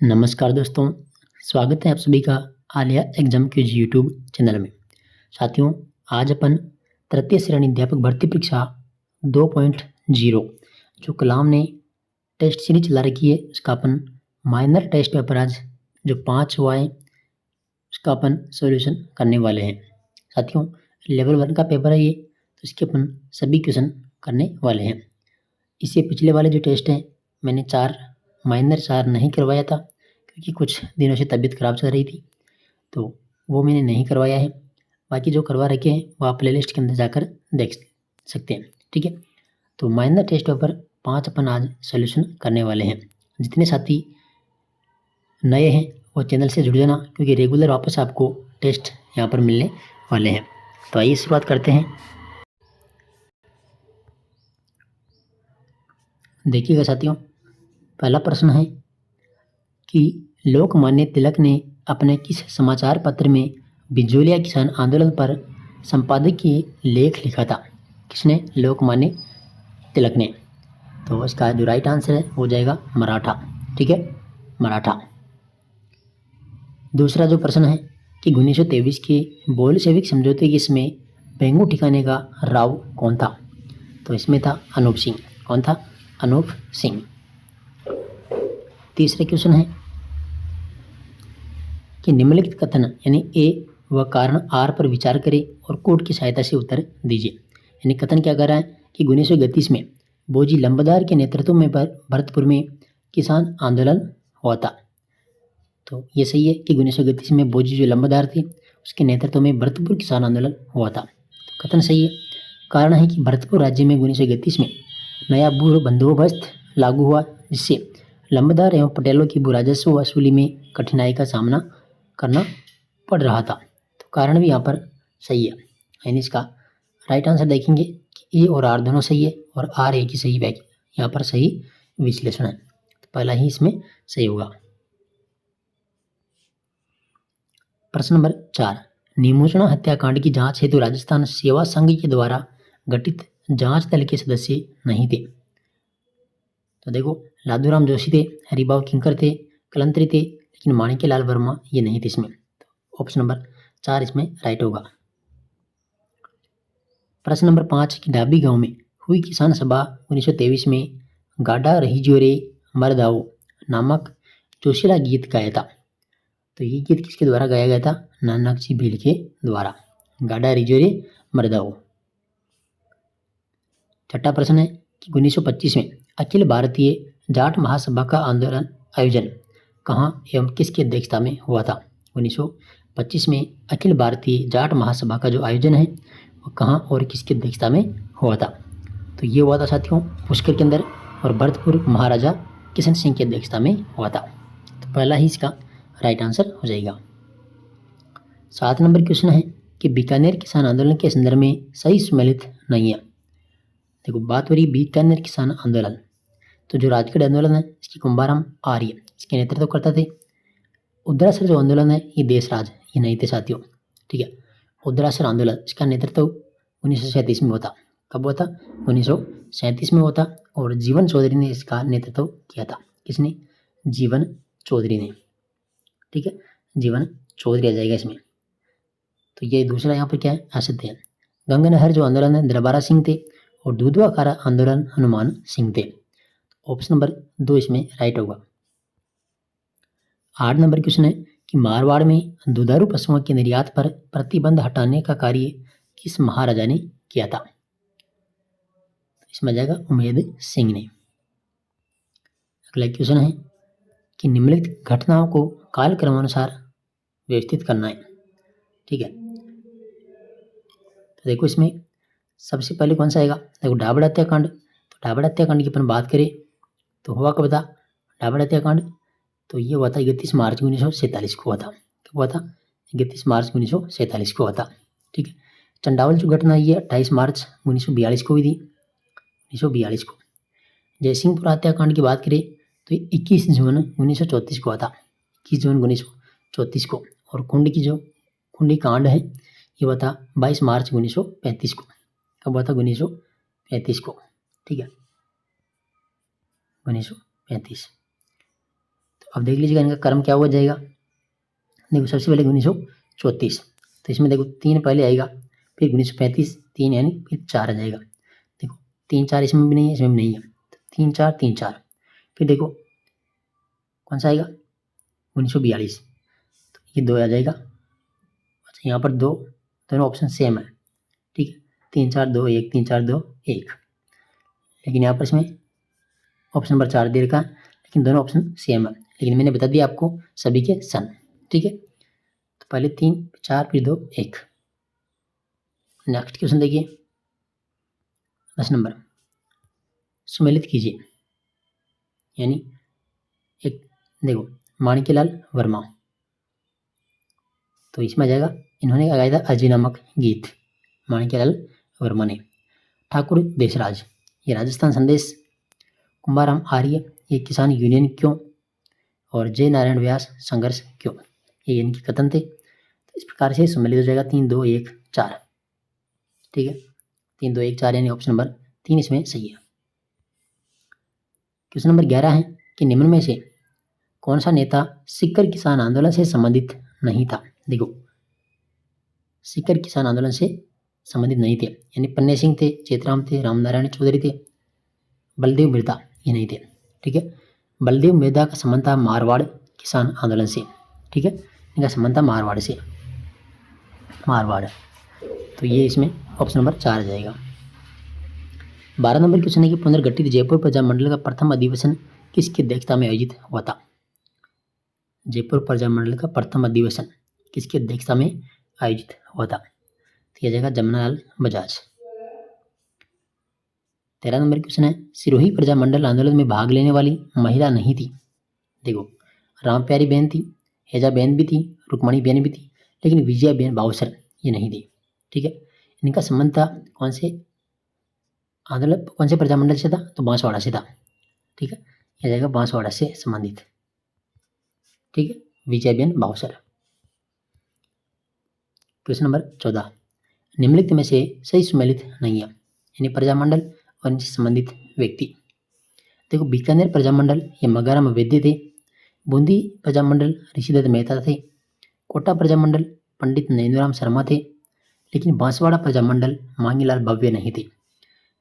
नमस्कार दोस्तों, स्वागत है आप सभी का Alia exam quiz YouTube channel में। साथियों, आज अपन तृतीय श्रेणी अध्यापक भर्ती परीक्षा 2.0 जो कलाम ने टेस्ट सीरीज चला रखी है, उसका अपन माइनर टेस्ट पेपर आज जो 5 हुआ है उसका अपन सॉल्यूशन करने वाले हैं। साथियों, लेवल 1 का पेपर है ये, तो इसके अपन सभी क्वेश्चन करने वाले हैं। इससे पिछले वाले जो टेस्ट हैं मैंने 4 माइनर 4 नहीं करवाया था क्योंकि कुछ दिनों से तबीयत ख़राब चल रही थी, तो वो मैंने नहीं करवाया है। बाकी जो करवा रखे हैं वो आप प्लेलिस्ट के अंदर जाकर देख सकते हैं, ठीक है। तो माइनर टेस्ट पेपर 5 अपन आज सॉल्यूशन करने वाले हैं। जितने साथी नए हैं वो चैनल से जुड़ जाना क्योंकि रेगुलर वापस आपको टेस्ट यहाँ पर मिलने वाले हैं। तो आइए शुरुआत करते हैं। देखिएगा साथियों, पहला प्रश्न है कि लोकमान्य तिलक ने अपने किस समाचार पत्र में बिजोलिया किसान आंदोलन पर संपादकीय लेख लिखा था? किसने? लोकमान्य तिलक ने। तो इसका जो राइट आंसर है वो जाएगा मराठा, ठीक है, मराठा। दूसरा जो प्रश्न है कि 1923 के बोल्शेविक समझौते के इसमें बेंगू ठिकाने का राव कौन था? तो इसमें था अनूप सिंह। कौन था? अनूप सिंह। तीसरा क्वेश्चन है कि निम्नलिखित कथन यानी ए व कारण आर पर विचार करें और कोड की सहायता से उत्तर दीजिए। यानी कथन क्या कर रहा है कि 1931 में बोजी लंबदार के नेतृत्व में भरतपुर में किसान आंदोलन हुआ था। तो ये सही है कि 1931 में बोजी जो लंबदार थे उसके नेतृत्व में भरतपुर किसान आंदोलन हुआ था। तो कथन सही है। कारण है कि भरतपुर राज्य में 1931 में नया भू बंदोबस्त लागू हुआ जिससे लंबदार एवं पटेलों की भू राजस्व वसूली में कठिनाई का सामना करना पड़ रहा था। तो कारण भी यहाँ पर सही है। यानी इसका राइट आंसर देखेंगे कि ए और आर दोनों सही है और आर ए की सही व्याख्या यहाँ पर सही विश्लेषण है। तो पहला ही इसमें सही होगा। प्रश्न नंबर 4, नीमूचना हत्याकांड की जांच हेतु राजस्थान सेवा संघ के द्वारा गठित जांच दल के सदस्य नहीं थे। तो देखो, लादूराम जोशी थे, हरिभाव किंकर थे, कलंत्री थे, लेकिन माणिक्यलाल वर्मा ये नहीं थे इसमें। तो ऑप्शन नंबर 4 इसमें राइट होगा। प्रश्न नंबर 5 की डाबी गांव में हुई किसान सभा 1923 में गाडा रही जो रे मरदाओ नामक जोशीला गीत गाया था। तो ये गीत किसके द्वारा गाया गया था? नानकजी भील के द्वारा। गाडा रिजो रे मरदाओ। छठा प्रश्न है कि 1925 में अखिल भारतीय जाट महासभा का आंदोलन आयोजन कहाँ एवं किसकी अध्यक्षता में हुआ था? 1925 में अखिल भारतीय जाट महासभा का जो आयोजन है वो कहाँ और किसकी अध्यक्षता में हुआ था? तो ये हुआ था साथियों पुष्कर के अंदर और भरतपुर महाराजा किशन सिंह की अध्यक्षता में हुआ था। तो पहला ही इसका राइट आंसर हो जाएगा। 7 नंबर क्वेश्चन है कि बीकानेर किसान आंदोलन के संदर्भ में सही सम्मिलित नहीं है। देखो, बात हो रही बीकानेर किसान आंदोलन, तो जो राजगढ़ आंदोलन है इसकी कुंभाराम आर्य इसके नेतृत्व करते थे। उद्रासर जो आंदोलन है ये देशराज ये नहीं थे साथियों, ठीक है। उद्रासर आंदोलन इसका नेतृत्व 1937 में हुआ था। कब हुआ था? 1937 में हुआ था और जीवन चौधरी ने इसका नेतृत्व किया था। किसने? जीवन चौधरी ने, ठीक है, जीवन चौधरी आ जाएगा इसमें। तो ये दूसरा यहाँ पर क्या है? असत्य है। गंगनहर जो आंदोलन है दरबारा सिंह थे और दूधवाखारा आंदोलन हनुमान सिंह थे। ऑप्शन नंबर 2 इसमें राइट होगा। 8 नंबर क्वेश्चन है कि मारवाड़ में दुधारू पशुओं के निर्यात पर प्रतिबंध हटाने का कार्य किस महाराजा ने किया था? इसमें जाएगा उमेद सिंह ने। अगला क्वेश्चन है कि निम्नलिखित घटनाओं को कालक्रमानुसार व्यवस्थित करना है, ठीक है। तो देखो, इसमें सबसे पहले कौन सा आएगा? देखो, डाबड़ हत्याकांड। तो डाबड़ हत्याकांड की अपन बात करें तो हुआ कब था डाबड़ हत्याकांड? तो ये हुआ था 31 मार्च 1947 को हुआ था। कब हुआ था? 31 मार्च 1947 को हुआ था, ठीक है। चंडावल जो घटना ये 28 मार्च 1942 को हुई थी, 1942 को। जयसिंहपुर हत्याकांड की बात करें तो 21 जून 1934 को हुआ था, 21 जून 1934 को। और कुंडी कांड है ये हुआ था 22 मार्च 1935 को। कब हुआ था? 1935 को, ठीक है, 1935। तो अब देख लीजिएगा इनका क्रम क्या हुआ जाएगा। देखो सबसे पहले 1934, तो इसमें देखो 3 पहले आएगा, फिर 1935 3 यानी फिर 4 आ जाएगा। देखो 3 4 इसमें भी नहीं है, इसमें भी नहीं है, 3 4 3 4। फिर देखो कौन सा आएगा 1942, तो ये 2 आ जाएगा। अच्छा यहाँ पर 2 दोनों ऑप्शन सेम है, ठीक है, 3 4 2 1 3 4 2 1, लेकिन यहाँ पर इसमें ऑप्शन नंबर 4 दे रखा है, लेकिन दोनों ऑप्शन सेम है, लेकिन मैंने बता दिया आपको सभी के सन, ठीक है। तो पहले 3 4 फिर 2 1। नेक्स्ट क्वेश्चन देखिए 10 नंबर, सुमेलित कीजिए, यानी एक देखो माणिक्यलाल वर्मा, तो इसमें आ जाएगा इन्होंने गाया था अजय नामक गीत, माणिक्यलाल वर्मा ने। ठाकुर देशराज ये राजस्थान संदेश, कुंभाराम आर्य ये किसान यूनियन क्यों, और जय नारायण व्यास संघर्ष क्यों, ये इनके कथन थे। तो इस प्रकार से सम्मिलित हो जाएगा 3 2 1 4, ठीक है, 3 2 1 4 यानी ऑप्शन नंबर 3 इसमें सही है। क्वेश्चन नंबर 11 है कि निम्न में से कौन सा नेता सीकर किसान आंदोलन से संबंधित नहीं था। देखो सीकर किसान आंदोलन से संबंधित नहीं थे, यानी पन्ने सिंह थे, चेतराम थे, रामनारायण चौधरी थे, बलदेव मिर्दा ये नहीं थे, ठीक है। बलदेव मिर्दा का संबंध था मारवाड़ किसान आंदोलन से, ठीक है, इनका संबंध था मारवाड़ से, मारवाड़, तो ये इसमें ऑप्शन नंबर 4 आ जाएगा। 12 नंबर क्वेश्चन है कि पुनर्गठित जयपुर प्रजा मंडल का प्रथम अधिवेशन किसकी अध्यक्षता में आयोजित हुआ था। जयपुर प्रजा मंडल का प्रथम अधिवेशन किसकी अध्यक्षता में आयोजित हुआ था, तो यह जाएगा जमनालाल बजाज। 13 नंबर क्वेश्चन है सिरोही प्रजा मंडल आंदोलन में भाग लेने वाली महिला नहीं थी। देखो राम प्यारी बहन थी, हेजा बहन भी थी, रुक्मणी बहन भी थी, लेकिन विजया बहन बावसर ये नहीं थी, ठीक है। इनका संबंध था कौन से आंदोलन, कौन से प्रजामंडल से था, तो बांसवाड़ा से था, ठीक है, यह जाएगा बांसवाड़ा से संबंधित, ठीक है, विजय बहन बावसर। क्वेश्चन नंबर 14 निम्नलिखित में से सही सुमेलित नहीं है, यानी प्रजामंडल और इनसे संबंधित व्यक्ति। देखो बीकानेर प्रजामंडल ये मगाराम वैद्य थे, बूंदी प्रजामंडल ऋषिदत्त मेहता थे, कोटा प्रजामंडल पंडित नरेंद्रराम शर्मा थे, लेकिन बांसवाड़ा प्रजामंडल मांगीलाल भव्य नहीं थे।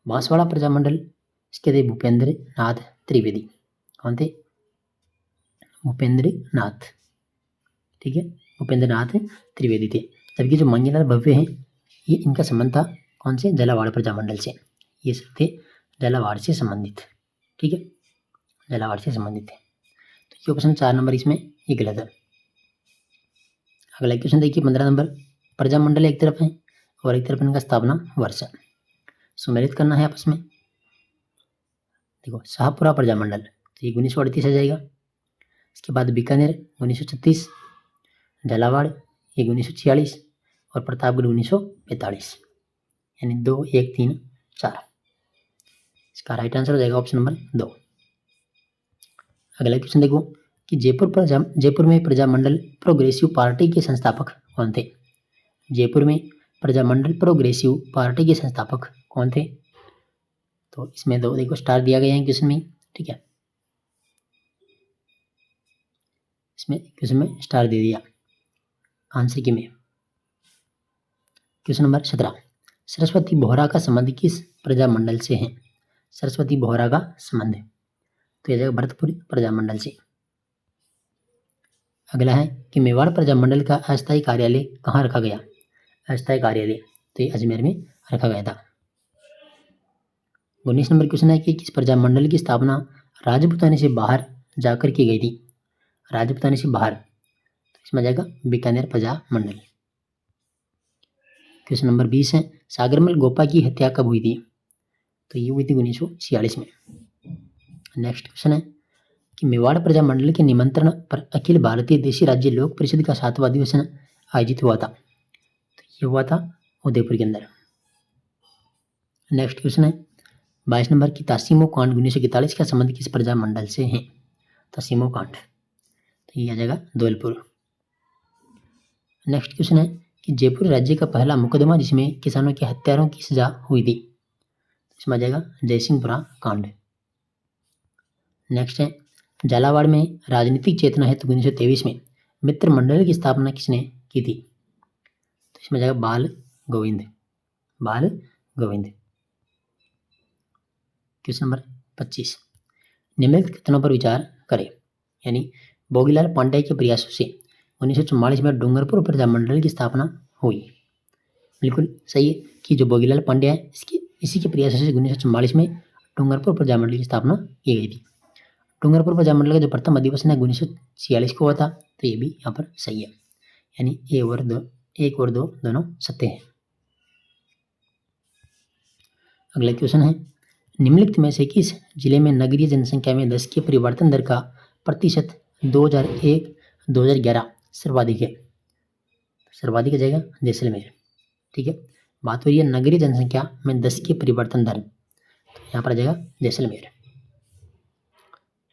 बांसवाड़ा प्रजामंडल इसके थे भूपेंद्र नाथ त्रिवेदी, कौन थे, भूपेंद्र नाथ, ठीक है, भूपेंद्र नाथ त्रिवेदी थे। जबकि जो मांगीलाल भव्य हैं ये इनका संबंध था कौन से, झालावाड़ प्रजामंडल से, ये सब थे झालावाड़ से संबंधित, ठीक है, झालावाड़ से संबंधित थे। तो ये ऑप्शन 4 नंबर इसमें ये गलत है। अगला क्वेश्चन देखिए 15 नंबर, प्रजामंडल एक तरफ है और एक तरफ इनका स्थापना वर्ष है, सुमेलित करना है आपस में। देखो शाहपुरा प्रजामंडल तो ये 1938 आ जाएगा, इसके बाद बीकानेर 1936, झालावाड़ ये 1946 और प्रतापगढ़ 1945, यानी 2 1 3 4, इसका राइट आंसर हो जाएगा ऑप्शन नंबर 2। अगला क्वेश्चन देखो कि जयपुर में प्रजामंडल प्रोग्रेसिव पार्टी के संस्थापक कौन थे। जयपुर में प्रजामंडल प्रोग्रेसिव पार्टी के संस्थापक कौन थे, तो इसमें 2 देखो स्टार दिया गया है क्वेश्चन में, ठीक है, इसमें क्वेश्चन में स्टार दे दिया आंसर की में। क्वेश्चन नंबर 17 सरस्वती बोहरा का संबंध किस प्रजामंडल से है। सरस्वती बोहरा का संबंध तो यह जाएगा भरतपुर प्रजामंडल से। अगला है कि मेवाड़ प्रजामंडल का अस्थायी कार्यालय कहाँ रखा गया। अस्थायी कार्यालय तो ये अजमेर में रखा गया था। 19 नंबर क्वेश्चन है कि किस प्रजामंडल की स्थापना राजपूतानी से बाहर जाकर की गई थी। राजपूतानी से बाहर तो इसमें जाएगा बीकानेर प्रजामंडल। क्वेश्चन नंबर 20 है सागरमल गोपा की हत्या कब हुई थी, तो ये हुई थी 1946 में। नेक्स्ट क्वेश्चन है कि मेवाड़ प्रजामंडल के निमंत्रण पर अखिल भारतीय देशी राज्य लोक परिषद का 7वां अधिवेशन आयोजित हुआ था, तो ये हुआ था उदयपुर के अंदर। नेक्स्ट क्वेश्चन है 22 नंबर की तासीमो कांड 1941 का संबंध किस प्रजामंडल से है। तासीमो कांड तो ये आ जाएगा धौलपुर। नेक्स्ट क्वेश्चन है कि जयपुर राज्य का पहला मुकदमा जिसमें किसानों के हत्यारों की सजा हुई थी, इसमें आ जाएगा जयसिंहपुरा कांड। नेक्स्ट है झालावाड़ में राजनीतिक चेतना हेतु 1923 में मित्र मंडल की स्थापना किसने की थी? तो इसमें जाएगा बाल गोविंद। क्वेश्चन नंबर 25, निम्नलिखित कथनों पर विचार करें। यानी भोगीलाल पांड्या के प्रयासों से 1944 में डूंगरपुर प्रजा मंडल की स्थापना हुई। बिल्कुल सही है कि जो भोगीलाल पांड्या है इसी के प्रयासों से 1944 में डूंगरपुर प्रजा मंडल की स्थापना की गई थी। डूंगरपुर प्रजा मंडल का जो प्रथम अधिवेशन है 1946 को हुआ था, तो ये भी यहाँ पर सही है। यानी एक और दो दोनों सत्य हैं। अगला क्वेश्चन है, निम्नलिखित में से किस जिले में नगरीय जनसंख्या में 10 के परिवर्तन दर का प्रतिशत 2001-2011 सर्वाधिक है? सर्वाधिक आ जाएगा जैसलमेर। ठीक है, बात हो रही है नगरीय जनसंख्या में 10 की परिवर्तन दर, तो यहाँ पर आ जाएगा जैसलमेर।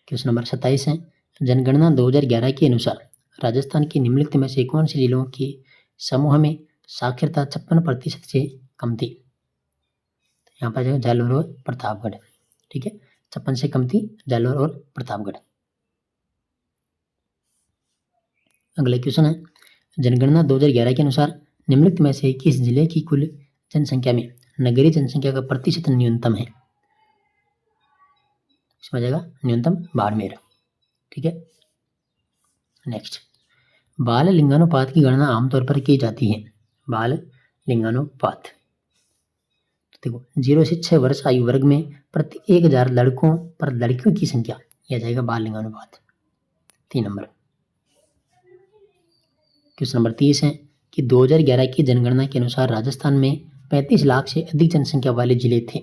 क्वेश्चन नंबर 27 है, जनगणना 2011 के अनुसार राजस्थान के निम्नलिखित में से कौन से जिलों के समूह में साक्षरता 56% से कम थी? यहाँ पर आ जाएगा जालौर और प्रतापगढ़। ठीक है, 56 से कम थी जालौर और प्रतापगढ़। अगला क्वेश्चन है, जनगणना 2011 के अनुसार निम्नलिखित में से किस जिले की कुल जनसंख्या में नगरीय जनसंख्या का प्रतिशत न्यूनतम है? इसमें आ जाएगा न्यूनतम बाड़मेर। ठीक है, नेक्स्ट, बाल लिंगानुपात की गणना आमतौर पर की जाती है। बाल लिंगानुपात, देखो 0 से 6 वर्ष आयु वर्ग में प्रति 1000 लड़कों पर लड़कियों की संख्या, यह जाएगा बाल लिंगानुपात। 3 नंबर। क्वेश्चन नंबर 30 है कि 2011 की जनगणना के अनुसार राजस्थान में 35 लाख से अधिक जनसंख्या वाले जिले थे।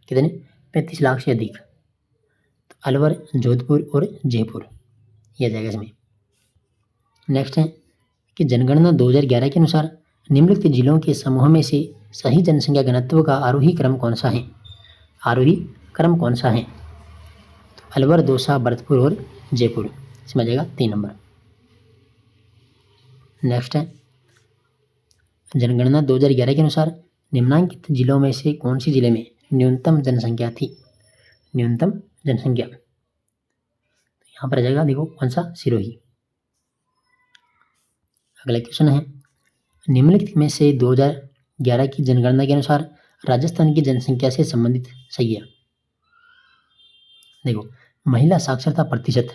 कितने? 35 लाख से अधिक। तो अलवर, जोधपुर और जयपुर, यह जाएगा इसमें। नेक्स्ट है कि जनगणना 2011 के अनुसार निम्नलिखित जिलों के समूह में से सही जनसंख्या घनत्व का आरोही क्रम कौन सा है? तो अलवर, दौसा, भरतपुर और जयपुर, इसमें आ जाएगा 3 नंबर। नेक्स्ट है, जनगणना 2011 के अनुसार निम्नांकित जिलों में से कौन सी जिले में न्यूनतम जनसंख्या थी? न्यूनतम जनसंख्या यहाँ पर आ जाएगा, देखो कौन सा? सिरोही। अगला क्वेश्चन है, निम्नलिखित में से 2011 की जनगणना के अनुसार राजस्थान की जनसंख्या से संबंधित सही है। देखो महिला साक्षरता प्रतिशत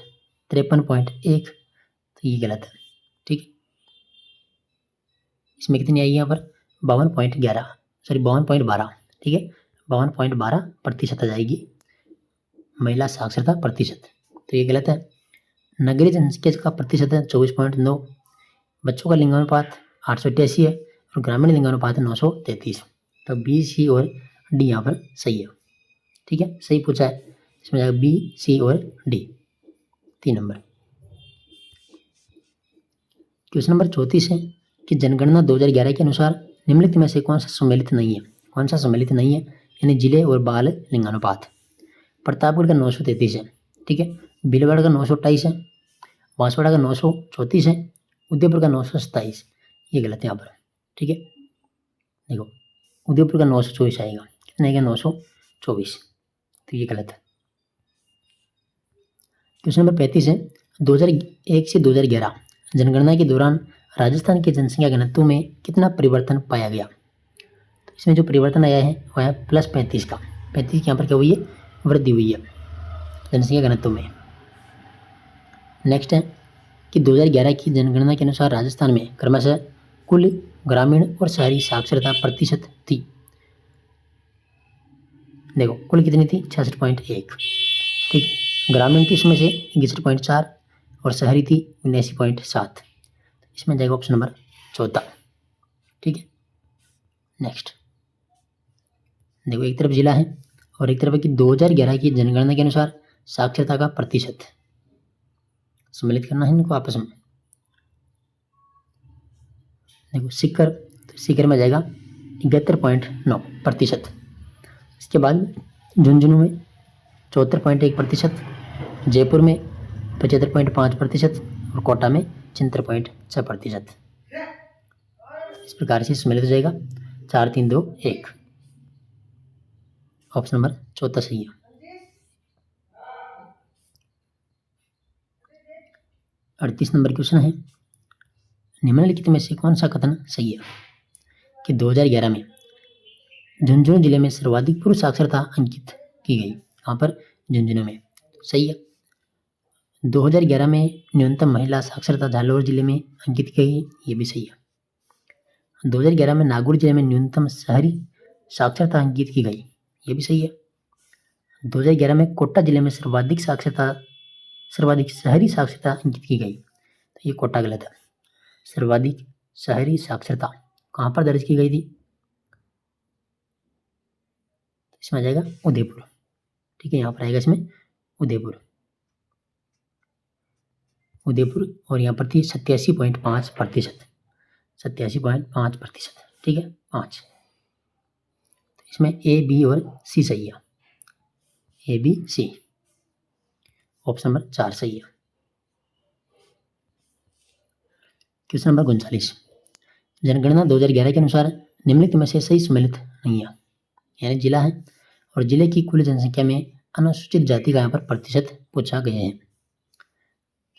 53.1, तो ये गलत है। ठीक, इसमें कितनी आएगी यहाँ पर? 52.12। ठीक है, 52.12% आ जाएगी महिला साक्षरता प्रतिशत, तो ये गलत है। नगरीय जनसंख्या का प्रतिशत है 24.9, बच्चों का लिंगानुपात 888 है और ग्रामीण लिंगानुपात 933। तो बी, सी और डी यहाँ पर सही है। ठीक है, सही पूछा है, इसमें जाएगा बी, सी और डी, 3 नंबर। क्वेश्चन नंबर 34 है कि जनगणना 2011 के अनुसार निम्नलिखित में से कौन सा सम्मिलित नहीं है? कौन सा सम्मिलित नहीं है? यानी जिले और बाल लिंगानुपात। प्रतापगढ़ का 933 है। ठीक है, भीलवाड़ा का 928 है, बांसवाड़ा का 934 है, उदयपुर का 927, ये गलत है यहाँ पर। ठीक है, देखो उदयपुर का 924 आएगा, कितना आएगा? 924, तो ये गलत है। क्वेश्चन नंबर 35 है, 2001 से 2011 जनगणना के दौरान राजस्थान की जनसंख्या घनत्व में कितना परिवर्तन पाया गया? तो इसमें जो परिवर्तन आया है वह है +35 का। 35 यहाँ पर क्या हुई है? वृद्धि हुई है जनसंख्या घनत्व में। नेक्स्ट है कि 2011 की जनगणना के अनुसार राजस्थान में क्रमशः कुल ग्रामीण और शहरी साक्षरता प्रतिशत थी। देखो कुल कितनी थी? 66.1। ठीक, ग्रामीण थी इसमें से 61.4 और शहरी थी 79.7। इसमें जाएगा ऑप्शन नंबर 14। ठीक है, नेक्स्ट देखो एक तरफ जिला है और एक तरफ है कि 2011 की जनगणना के अनुसार साक्षरता का प्रतिशत सम्मिलित करना है इनको आपस में। देखो सीकर, तो सीकर में जाएगा 71.9%। इसके बाद झुंझुनू में 74.1%, जयपुर में 75.5% और कोटा में 76.6%। इस प्रकार से सम्मिलित हो जाएगा 4, 3, 2, 1। ऑप्शन नंबर 14 सही है। 38 नंबर क्वेश्चन है, निम्नलिखित में से कौन सा कथन सही है कि 2011 में झुंझुनू जिले में सर्वाधिक पूर्व साक्षरता अंकित की गई। कहाँ पर? झुंझुनू में। सही है। 2011 में न्यूनतम महिला साक्षरता जालौर जिले में अंकित की गई, ये भी सही है। 2011 में नागौर जिले में न्यूनतम शहरी साक्षरता अंकित की गई, ये भी सही है। 2011 में कोटा जिले में सर्वाधिक शहरी साक्षरता अंकित की गई, तो ये कोटा गलत है। सर्वाधिक शहरी साक्षरता कहाँ पर दर्ज की गई थी? इसमें आ जाएगा उदयपुर। ठीक है, यहाँ पर आएगा इसमें उदयपुर, और यहाँ पर थी 87.5%। 87.5%। ठीक है, 5। इसमें ए, बी और सी सही है। ए, बी, सी। ऑप्शन नंबर 4 सही है। क्वेश्चन नंबर 39, जनगणना 2011 के अनुसार निम्नलिखित में से सही सम्मिलित नहीं है। यानी जिला है और जिले की कुल जनसंख्या में अनुसूचित जाति का यहाँ पर प्रतिशत पूछा गया है।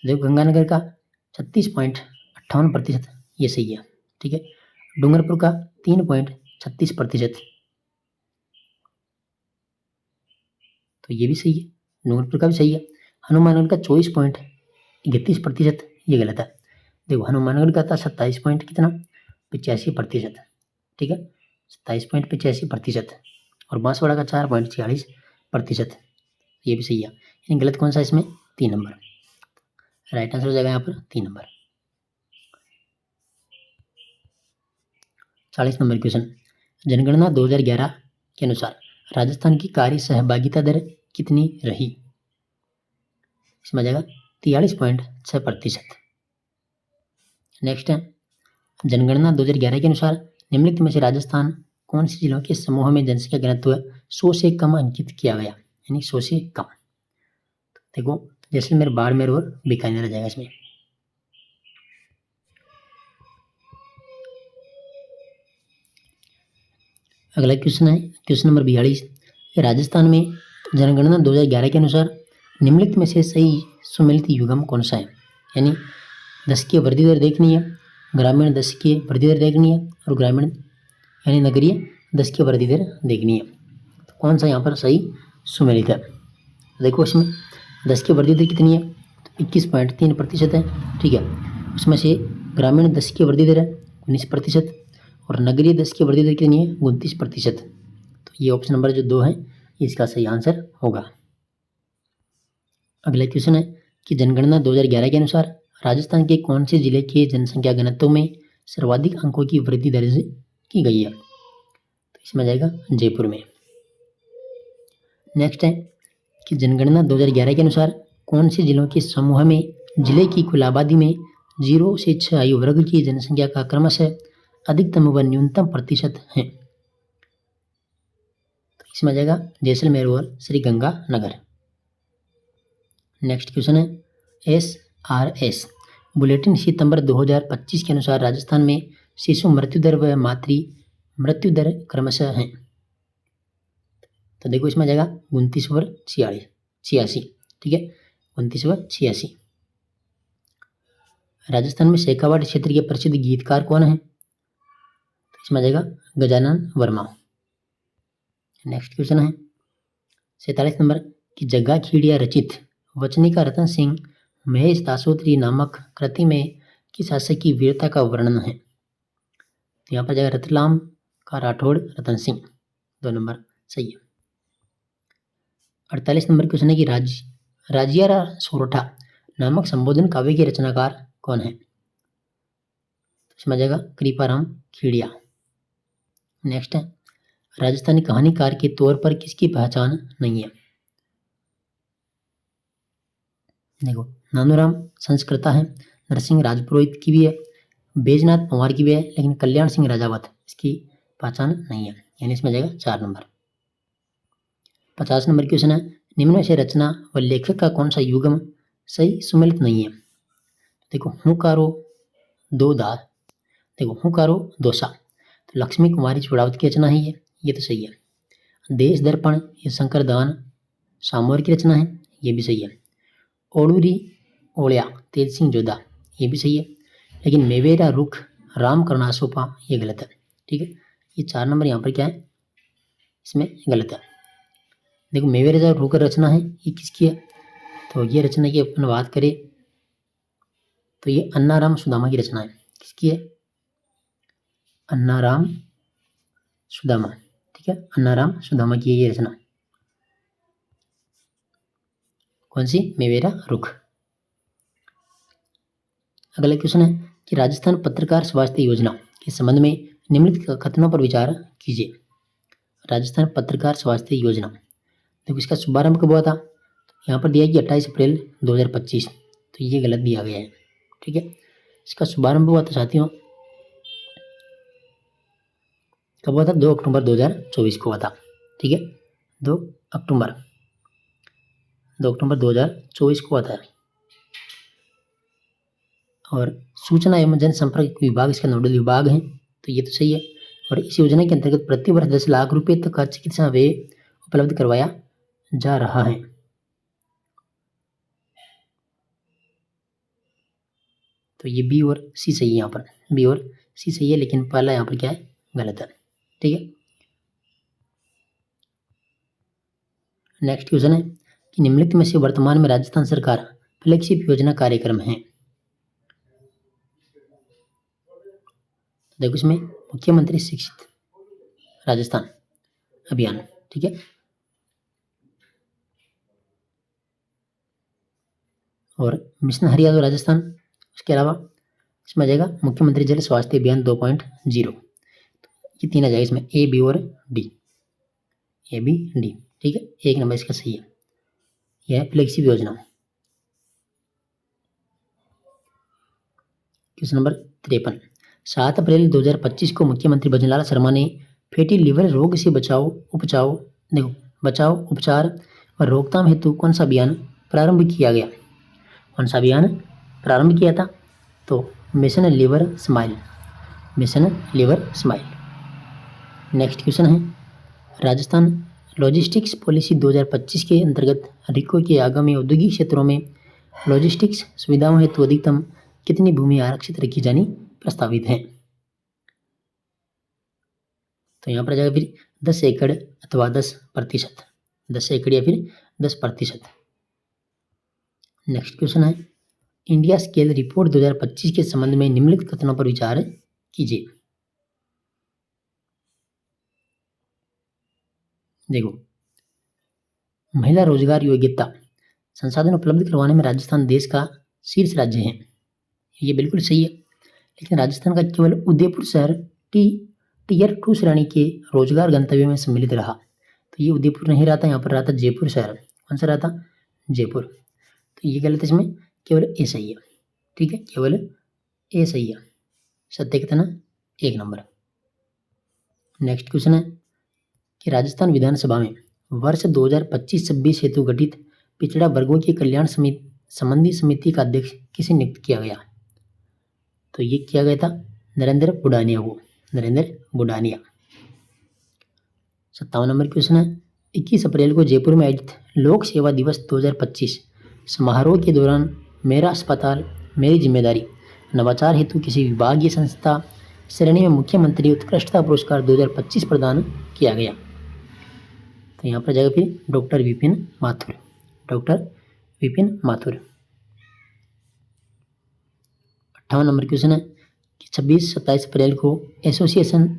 देखो, गंगानगर का 36.58%, ये सही है। ठीक है, डूंगरपुर का 3.36%, तो ये भी सही है। डूंगरपुर का भी सही है। हनुमानगढ़ का 24.31%, ये गलत है। देखो, हनुमानगढ़ का था 85%, ठीक है, 27.85%, और बांसवाड़ा का 4.46%, ये भी सही है। यानी गलत कौन सा इसमें? 3 नंबर। राइट आंसर हो जाएगा यहाँ पर 3 नंबर। 40 नंबर क्वेश्चन, जनगणना 2011 के अनुसार राजस्थान की कार्य सहभागिता दर कितनी रही? इसमें आ जाएगा 43.6%। नेक्स्ट है, जनगणना 2011 के अनुसार निम्नलिखित में से राजस्थान कौन से जिलों के समूह में जनसंख्या घनत्व 100 से कम अंकित किया गया? यानी 100 से कम। देखो, जैसलमेर, बाड़मेर और बीकानेर आ जाएगा इसमें। अगला क्वेश्चन है क्वेश्चन नंबर 42, राजस्थान में जनगणना 2011 के अनुसार निम्नलिखित में से सही सुमेलित युग्म कौन सा है? यानी दशकीय वृद्धि दर देखनी है, ग्रामीण दशकीय वृद्धि दर देखनी है, और ग्रामीण यानी नगरीय दशकीय वृद्धि दर देखनी है। तो कौन सा यहाँ पर सही सुमेलित है? देखो, इसमें दशकीय वृद्धि दर कितनी है? तो 21.3% है। ठीक है, उसमें से ग्रामीण दशकीय वृद्धि दर है 19%, और नगरीय दशकीय वृद्धि दर कितनी है? 29%। तो ये ऑप्शन नंबर जो 2 है, इसका सही आंसर होगा। अगला क्वेश्चन है कि जनगणना 2011 के अनुसार राजस्थान के कौन से जिले के जनसंख्या घनत्व में सर्वाधिक अंकों की वृद्धि दर्ज की गई है? तो इसमें जाएगा जयपुर में। नेक्स्ट है कि जनगणना 2011 के अनुसार कौन से जिलों के समूह में जिले की कुल आबादी में 0 से 6 आयु वर्ग की जनसंख्या का क्रमशः अधिकतम व न्यूनतम प्रतिशत है? तो इसमें जाएगा जैसलमेर और श्रीगंगानगर। नेक्स्ट क्वेश्चन है, SRS बुलेटिन सितंबर 2025 के अनुसार राजस्थान में शिशु मृत्यु दर व मातृ मृत्यु दर क्रमशः है? तो देखो, इसमें जाएगा 29 और 86। ठीक है, 29 व 86। राजस्थान में शेखावाट क्षेत्र के प्रसिद्ध गीतकार कौन है? तो इसमें जाएगा गजानन वर्मा। नेक्स्ट क्वेश्चन है 47 नंबर कि जग्गा खीड़िया रचित वचनिका रतन सिंह महेश दासोत्री नामक कृति में किस शासक की वीरता का वर्णन है? तो यहाँ पर जाएगा रतलाम का राठौड़ रतन सिंह, 2 नंबर सही है। 48 नंबर क्वेश्चन है कि राजियारा सोरठा नामक संबोधन काव्य के रचनाकार कौन है? इसमें जाएगा कृपाराम खेड़िया। नेक्स्ट है, राजस्थानी कहानीकार के तौर पर किसकी पहचान नहीं है? देखो, नानूराम संस्कृता है, नरसिंह राजपुरोहित की भी है, बैजनाथ पंवार की भी है, लेकिन कल्याण सिंह राजावत इसकी पहचान नहीं है, यानी इसमें जाएगा 4 नंबर। 50 नंबर क्वेश्चन है, निम्न में से रचना व लेखक का कौन सा युग्म सही सुमेलित नहीं है? देखो, हुकारो दो दा, देखो हुकारो दोसा, तो लक्ष्मी कुमारी चुड़ावत की रचना है ये तो सही है। देश दर्पण ये शंकर दान सामोर की रचना है, ये भी सही है। ओडूरी ओलिया तेज सिंह जोधा, ये भी सही है। लेकिन मेवेरा रुख राम करनासोपा, ये गलत है। ठीक है, ये 4 नंबर यहाँ पर क्या है, इसमें गलत है। देखो मेवेरा जो रुख रचना है ये किसकी है, तो ये रचना की अपन बात करें तो ये अन्नाराम सुदामा की रचना है। किसकी है, अन्नाराम सुदामा। ठीक है, अन्नाराम सुदामा की ये रचना, कौन सी, मेवेरा रुख। अगला क्वेश्चन है कि राजस्थान पत्रकार स्वास्थ्य योजना के संबंध में निम्नलिखित कथनों पर विचार कीजिए। राजस्थान पत्रकार स्वास्थ्य योजना, देखो इसका शुभारंभ कब हुआ था, यहाँ पर दिया है कि 28 अप्रैल 2025, तो ये गलत दिया गया है। ठीक है, इसका शुभारंभ हुआ था साथियों, कब हुआ था, 2 अक्टूबर 2024 को हुआ था। ठीक है, 2 अक्टूबर 2024 को हुआ था। और सूचना एवं जनसंपर्क विभाग इसका नोडल विभाग है, तो ये तो सही है। और इस योजना के अंतर्गत प्रति वर्ष 10 लाख रुपए तक का चिकित्सा व्यय उपलब्ध करवाया जा रहा है। तो ये बी और सी सही है, यहाँ पर बी और सी सही है, लेकिन पहला यहाँ पर क्या है, गलत है। ठीक है, नेक्स्ट क्वेश्चन है कि निम्नलिखित में से वर्तमान में राजस्थान सरकार फ्लैगशिप योजना कार्यक्रम है। देखो इसमें मुख्यमंत्री शिक्षित राजस्थान अभियान, ठीक है, और मिशन हरियाणा राजस्थान, उसके अलावा इसमें आ जाएगा मुख्यमंत्री जल स्वास्थ्य अभियान 2.0। ये 3 आ जाएगा इसमें, ए बी और डी, ए बी डी। ठीक है, 1 नंबर इसका सही है, यह है फ्लैगशिप योजना। क्वेश्चन नंबर 53, 7 अप्रैल 2025 को मुख्यमंत्री भजनलाल शर्मा ने फैटी लिवर रोग से बचाव उपचार और रोकथाम हेतु कौन सा अभियान प्रारंभ किया गया। कौन सा अभियान प्रारंभ किया था, तो mission liver smile, mission liver smile. Next question है, राजस्थान लॉजिस्टिक्स पॉलिसी 2025 के अंतर्गत रिको के आगामी औद्योगिक क्षेत्रों में लॉजिस्टिक्स सुविधाओं हेतु अधिकतम कितनी भूमि आरक्षित रखी जानी प्रस्तावित है। तो यहाँ पर जाएगा फिर 10 एकड़ अथवा 10%, 10 एकड़ या फिर 10%। नेक्स्ट क्वेश्चन है, इंडिया स्केल रिपोर्ट 2025 के संबंध में निम्नलिखित कथनों पर विचार कीजिए। देखो, महिला रोजगार योग्यता संसाधन उपलब्ध करवाने में राजस्थान देश का शीर्ष राज्य है, ये बिल्कुल सही है। लेकिन राजस्थान का केवल उदयपुर शहर टीयर 2 श्रेणी के रोजगार गंतव्य में सम्मिलित रहा, तो ये उदयपुर नहीं रहा था, यहाँ पर रहा था जयपुर शहर। कौन सा रहा था, जयपुर, तो ये गलत है, इसमें केवल ए सही है। ठीक है, केवल ए सही है, सत्य कितना, 1 नंबर। नेक्स्ट क्वेश्चन है कि राजस्थान विधानसभा में वर्ष 2025-26 हेतु गठित पिछड़ा वर्गों के कल्याण संबंधी समिति का अध्यक्ष किसे नियुक्त किया गया। तो ये किया गया था नरेंद्र बुडानिया को, नरेंद्र बुडानिया। 57 नंबर क्वेश्चन है, 21 अप्रैल को जयपुर में आयोजित लोक सेवा दिवस 2025 समारोह के दौरान मेरा अस्पताल मेरी जिम्मेदारी नवाचार हेतु किसी विभागीय संस्था श्रेणी में मुख्यमंत्री उत्कृष्टता पुरस्कार 2025 प्रदान किया गया। तो यहाँ पर जाएगा फिर doctor Vipin Mathur, doctor Vipin Mathur. 58 number question है कि 26-27 अप्रैल को association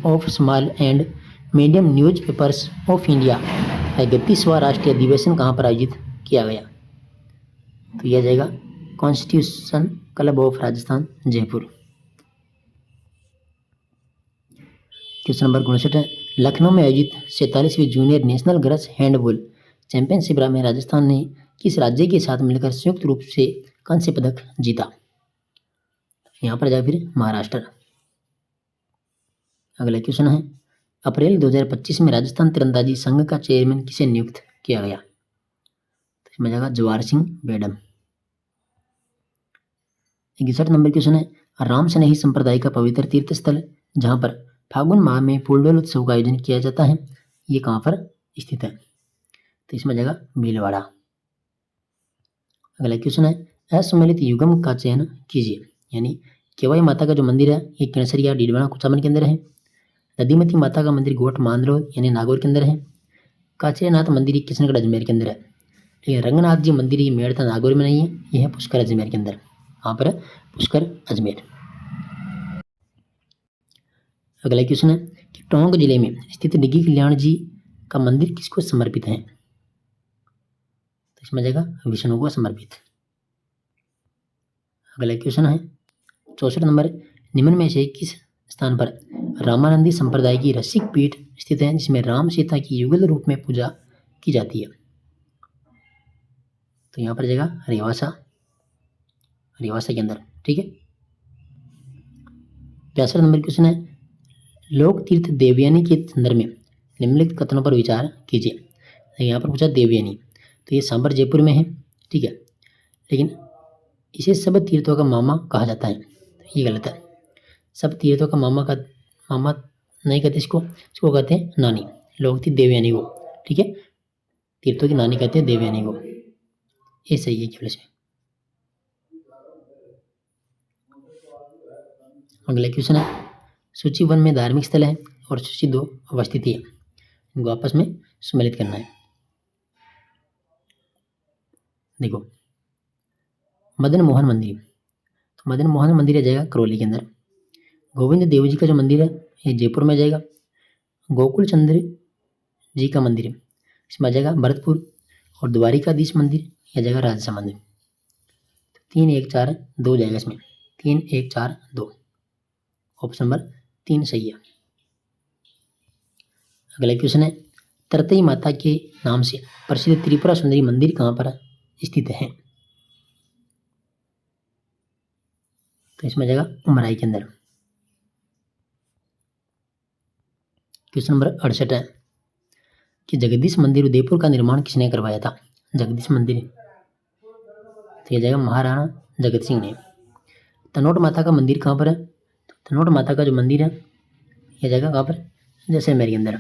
of small and medium news papers of India का 31वां राष्ट्रीय अधिवेशन कहाँ पर आयोजित किया गया। तो यह जाएगा constitution club of Rajasthan, Jaipur. Question number 59 है, लखनऊ में आयोजित 47वीं junior national girls handball championship में राजस्थान ने किस राज्य के साथ मिलकर संयुक्त रूप से कांस्य पदक जीता। यहाँ पर जाए फिर महाराष्ट्र। अगला क्वेश्चन है, अप्रैल 2025 में राजस्थान तीरंदाजी संघ का चेयरमैन किसे नियुक्त किया गया। तो इसमें जाएगा जवाहर सिंह बेडम। 61 नंबर क्वेश्चन है, राम स्नेही संप्रदाय का पवित्र तीर्थ स्थल जहाँ पर फागुन माह में फूलडोल उत्सव का आयोजन किया जाता है, ये कहाँ पर स्थित है। तो इसमें जाएगा भीलवाड़ा। अगला क्वेश्चन है असम्मिलित युग्म का चयन कीजिए। यानी केवाई माता का जो मंदिर है ये केसरिया डीडवाना कुचामन के अंदर है। नदीमती माता का मंदिर गोट मांदरोद यानी नागौर के अंदर है। काचेनाथ मंदिर ये किशनगढ़ अजमेर के अंदर है। ठीक है, रंगनाथ जी मंदिर ये मेड़ता नागौर में नहीं है, यह है पुष्कर अजमेर के अंदर। कहाँ पर है? पुष्कर अजमेर। अगला क्वेश्चन है कि टोंक जिले में स्थित डिग्गी कल्याण जी का मंदिर किसको समर्पित है? तो इसमें जाएगा विष्णु को समर्पित। अगला क्वेश्चन है 64 नंबर, निम्न में से किस स्थान पर रामानंदी संप्रदाय की रसिक पीठ स्थित है जिसमें राम सीता की युगल रूप में पूजा की जाती है? तो यहाँ पर जाएगा रेवासा, रेवासा के अंदर। ठीक है। 65 नंबर क्वेश्चन है लोक तीर्थ देवयानी के संदर्भ में निम्नलिखित कथनों पर विचार कीजिए। यहाँ पर पूछा देवयानी, तो ये सांबर जयपुर में है। ठीक है, लेकिन इसे सब तीर्थों का मामा कहा जाता है, ये गलत है। सब तीर्थों का मामा नहीं कहते इसको कहते हैं नानी। लोक तीर्थ देवयानी को, ठीक है, तीर्थों की नानी कहते हैं देवयानी को, ये सही है केवल इसमें। अगला क्वेश्चन है सूची 1 में धार्मिक स्थल है और सूची 2 अवस्थित है, इनको आपस में सम्मिलित करना है। देखो मदन मोहन मंदिर, तो मदन मोहन मंदिर आ जाएगा करौली के अंदर। गोविंद देव जी का जो मंदिर है ये जयपुर में जाएगा। गोकुल चंद्र जी का मंदिर इसमें आ जाएगा भरतपुर। और द्वारिकाधीश मंदिर यह जाएगा राजसमंद। 3 1 4 2 जाएगा इसमें, 3 1 4 2, ऑप्शन नंबर 3 सही है। अगला क्वेश्चन है तरतई माता के नाम से प्रसिद्ध त्रिपुरा सुंदरी मंदिर कहाँ पर स्थित है? तो इसमें जाएगा उमराई के अंदर। क्वेश्चन नंबर 68 है कि जगदीश मंदिर उदयपुर का निर्माण किसने करवाया था? जगदीश मंदिर, तो यह जाएगा महाराणा जगत सिंह ने। तनोट माता का मंदिर कहाँ पर है? तो तनोट माता का जो मंदिर है यह जाएगा कहाँ पर? जैसलमेर के अंदर।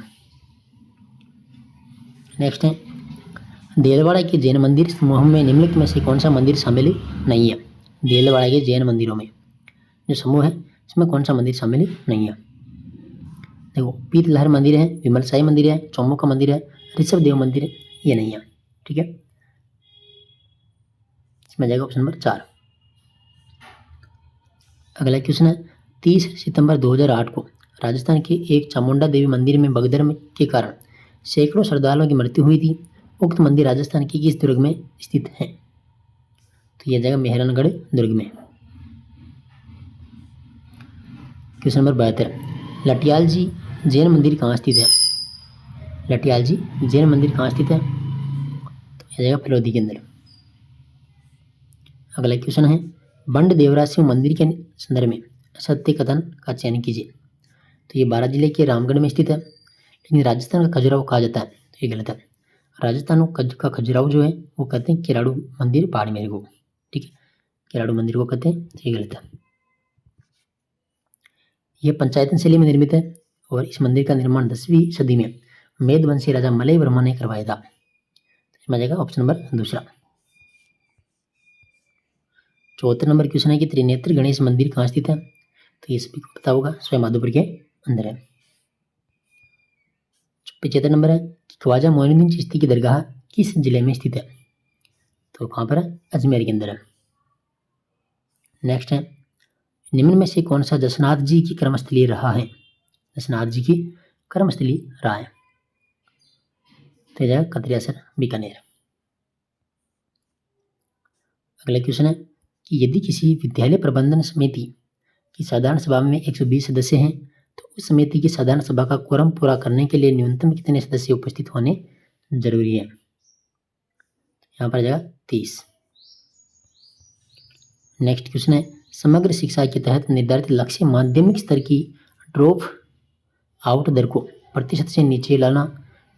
नेक्स्ट है देलवाड़ा के जैन मंदिर समूह में निम्नलिखित में से कौन सा मंदिर शामिल नहीं है? देलवाड़ा के जैन मंदिरों में जो समूह है इसमें कौन सा मंदिर शामिल नहीं है? देखो पीतलहर मंदिर है, विमल साई मंदिर है, चौमुखा मंदिर है, ऋषभ देव मंदिर है, ये नहीं है। ठीक है, इसमें जाएगा ऑप्शन नंबर 4। अगला क्वेश्चन है 30 सितंबर 2008 को राजस्थान के एक चामुंडा देवी मंदिर में भगदड़ के कारण सैकड़ों श्रद्धालुओं की मृत्यु हुई थी। उक्त मंदिर राजस्थान के किस दुर्ग में स्थित है? तो यह जाएगा मेहरानगढ़ दुर्ग में। क्वेश्चन नंबर 72 लटियाल जी जैन मंदिर कहाँ स्थित है? लटियाल जी जैन मंदिर कहाँ स्थित है? तो यह जाएगा फलोदी के अंदर। अगला क्वेश्चन है बंड देवराज शिव मंदिर के संदर्भ में सत्य कथन का चयन कीजिए। तो ये 12 जिले के रामगढ़ में स्थित है, लेकिन राजस्थान का खजुराहो कहा जाता है, तो ये गलत है। राजस्थान का खजुराहो जो है वो कहते हैं किराड़ू मंदिर बाड़मेर को। ठीक है, किराड़ू मंदिर को कहते हैं, तो ये गलत है। यह पंचायतन शैली में निर्मित है और इस मंदिर का निर्माण 10वीं सदी में मेदवंशी राजा मलय वर्मा ने करवाया था। इसमें जाएगा ऑप्शन नंबर 2। 74 नंबर क्वेश्चन है कि त्रिनेत्र गणेश मंदिर कहाँ स्थित है? तो ये सभी को पता होगा, स्वयं माधोपुर के अंदर है। 75 नंबर है कि ख्वाजा मोइनुद्दीन चिश्ती की दरगाह किस जिले में स्थित है? तो कहाँ पर है? अजमेर के अंदर है। नेक्स्ट है निम्न में से कौन सा जसनाथ जी की कर्मस्थली रहा है? जसनाथ जी की कर्मस्थली रहा है, तो यह जाएगा कतरियासर बीकानेर। अगला क्वेश्चन है कि यदि किसी विद्यालय प्रबंधन समिति की साधारण सभा में 120 सदस्य हैं तो उस समिति की साधारण सभा का क्वोरम पूरा करने के लिए न्यूनतम कितने सदस्य उपस्थित होने जरूरी है? यहाँ पर जाएगा 30। नेक्स्ट क्वेश्चन है समग्र शिक्षा के तहत निर्धारित लक्ष्य माध्यमिक स्तर की ड्रॉप आउट दर को प्रतिशत से नीचे लाना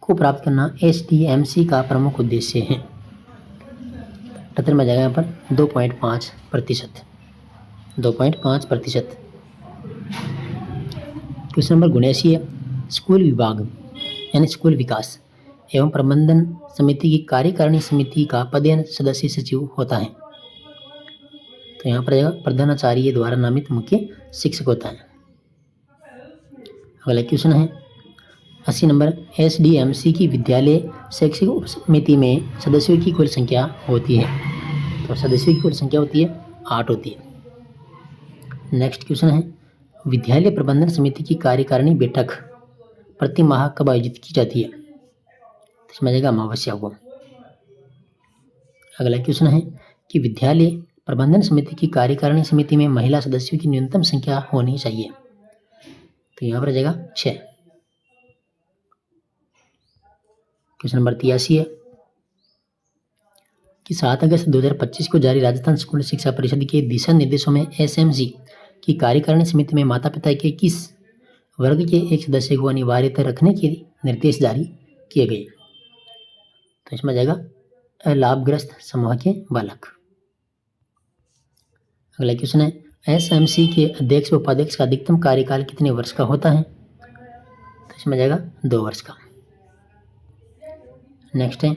को प्राप्त करना STMC का प्रमुख उद्देश्य है। टतर में जाएगा यहाँ पर 2.5%। 2.5%। क्वेश्चन नंबर 79 है स्कूल विभाग यानी स्कूल विकास एवं प्रबंधन समिति की कार्यकारिणी समिति का पदेन सदस्य सचिव होता है। तो यहाँ पर प्रधानाचार्य द्वारा नामित मुख्य शिक्षक होता है। अगला क्वेश्चन है 80 नंबर, SDMC की विद्यालय शैक्षिक उप समिति में सदस्यों की कुल संख्या होती है। तो सदस्यों की कुल संख्या होती है 8 होती है। नेक्स्ट क्वेश्चन है विद्यालय प्रबंधन समिति की कार्यकारिणी बैठक प्रति माह कब आयोजित की जाती है? तो इसमें आ जाएगा अमावस्या को। अगला क्वेश्चन है कि विद्यालय प्रबंधन समिति की कार्यकारिणी समिति में महिला सदस्यों की न्यूनतम संख्या होनी चाहिए। तो यहाँ पर आ जाएगा 6। क्वेश्चन नंबर 83 है कि 7 अगस्त 2025 को जारी राजस्थान स्कूल शिक्षा परिषद के दिशा निर्देशों में SMC की कार्यकारिणी समिति में माता पिता के किस वर्ग के एक सदस्य को अनिवार्यता रखने के निर्देश जारी किए गए? तो इसमें जाएगा अलाभग्रस्त समूह के बालक। अगला क्वेश्चन है SMC के अध्यक्ष व उपाध्यक्ष का अधिकतम कार्यकाल कितने वर्ष का होता है? तो इसमें जाएगा 2 वर्ष का। नेक्स्ट है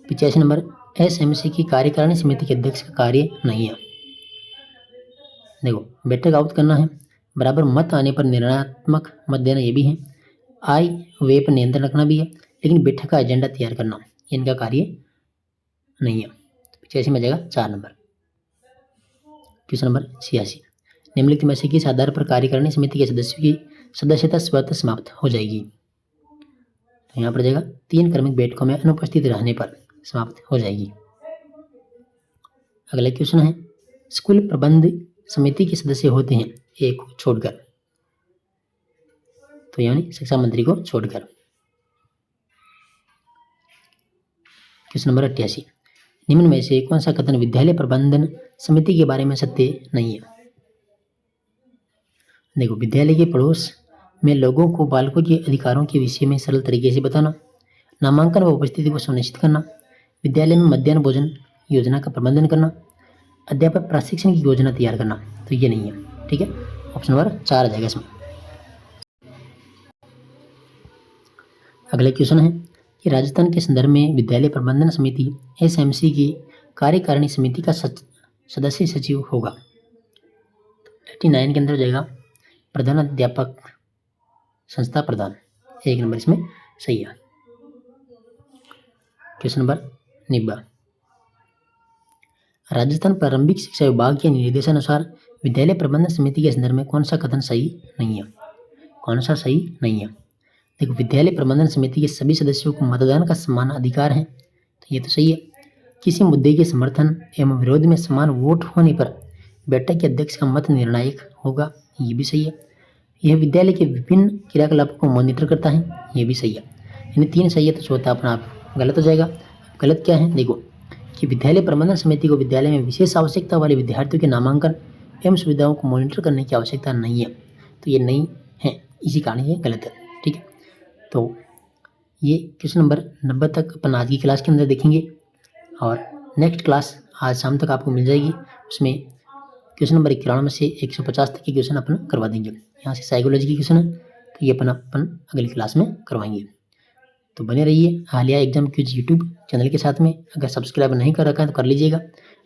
85 नंबर, SMC की कार्यकारिणी समिति के अध्यक्ष का कार्य नहीं है। देखो, बैठक आउट करना है, बराबर मत आने पर निर्णयात्मक मत देना ये भी है, आय व्यय पर नियंत्रण रखना भी है, लेकिन बैठक का एजेंडा तैयार करना इनका कार्य नहीं है। 85 में जाएगा 4 नंबर। क्वेश्चन नंबर 86, निम्नलिखित में से किस आधार पर कार्यकारिणी समिति के सदस्यों की सदस्यता स्वतः समाप्त हो जाएगी? तो यहाँ पर जाएगा 3 क्रमिक बैठकों में अनुपस्थित रहने पर समाप्त हो जाएगी। अगला क्वेश्चन है स्कूल प्रबंध समिति के सदस्य होते हैं एक को छोड़कर, तो यानी शिक्षा मंत्री को छोड़कर। क्वेश्चन नंबर 88, निम्न में से कौन सा कथन विद्यालय प्रबंधन समिति के बारे में सत्य नहीं है? देखो, विद्यालय के पड़ोस में लोगों को बालकों के अधिकारों के विषय में सरल तरीके से बताना, नामांकन व उपस्थिति को सुनिश्चित करना, विद्यालय में मध्याह्न भोजन योजना का प्रबंधन करना, अध्यापक प्रशिक्षण की योजना तैयार करना, तो ये नहीं है। ठीक है, ऑप्शन नंबर 4 आ जाएगा इसमें। अगला क्वेश्चन है कि राजस्थान के संदर्भ में विद्यालय प्रबंधन समिति SMC की कार्यकारिणी समिति का सदस्य सचिव होगा। 89 के अंदर जाएगा प्रधानाध्यापक संस्था प्रधान, 1 नंबर इसमें सही है। क्वेश्चन नंबर 90, राजस्थान प्रारंभिक शिक्षा विभाग के निर्देशानुसार विद्यालय प्रबंधन समिति के संदर्भ में कौन सा कथन सही नहीं है? कौन सा सही नहीं है? देखो, विद्यालय प्रबंधन समिति के सभी सदस्यों को मतदान का समान अधिकार है, तो ये तो सही है। किसी मुद्दे के समर्थन एवं विरोध में समान वोट होने पर बैठक के अध्यक्ष का मत निर्णायक होगा, ये भी सही है। यह विद्यालय के विभिन्न क्रियाकलापों को मॉनिटर करता है, ये भी सही है। यानी 3 सही है, तो चौथा अपना आप गलत हो जाएगा। गलत क्या है? देखो कि विद्यालय प्रबंधन समिति को विद्यालय में विशेष आवश्यकता वाले विद्यार्थियों के नामांकन एवं सुविधाओं को मॉनिटर करने की आवश्यकता नहीं है, तो ये नहीं है, इसी कारण ये गलत है। ठीक है, तो ये क्वेश्चन नंबर 90 तक अपन आज की क्लास के अंदर देखेंगे और नेक्स्ट क्लास आज शाम तक आपको मिल जाएगी। उसमें क्वेश्चन नंबर 91 से 150 तक के क्वेश्चन अपन करवा देंगे। यहाँ से साइकोलॉजी के क्वेश्चन है, तो ये अपन अगली क्लास में करवाएंगे। तो बने रहिए हालिया एग्जाम क्विज यूट्यूब चैनल के साथ में। अगर सब्सक्राइब नहीं कर रखा है तो कर लीजिएगा,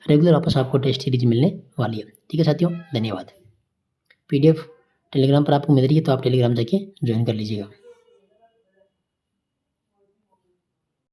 रेगुलर वापस आपको टेस्ट सीरीज मिलने वाली है। ठीक है साथियों, धन्यवाद। PDF टेलीग्राम पर आपको मिल रही है, तो आप टेलीग्राम जाके ज्वाइन कर लीजिएगा।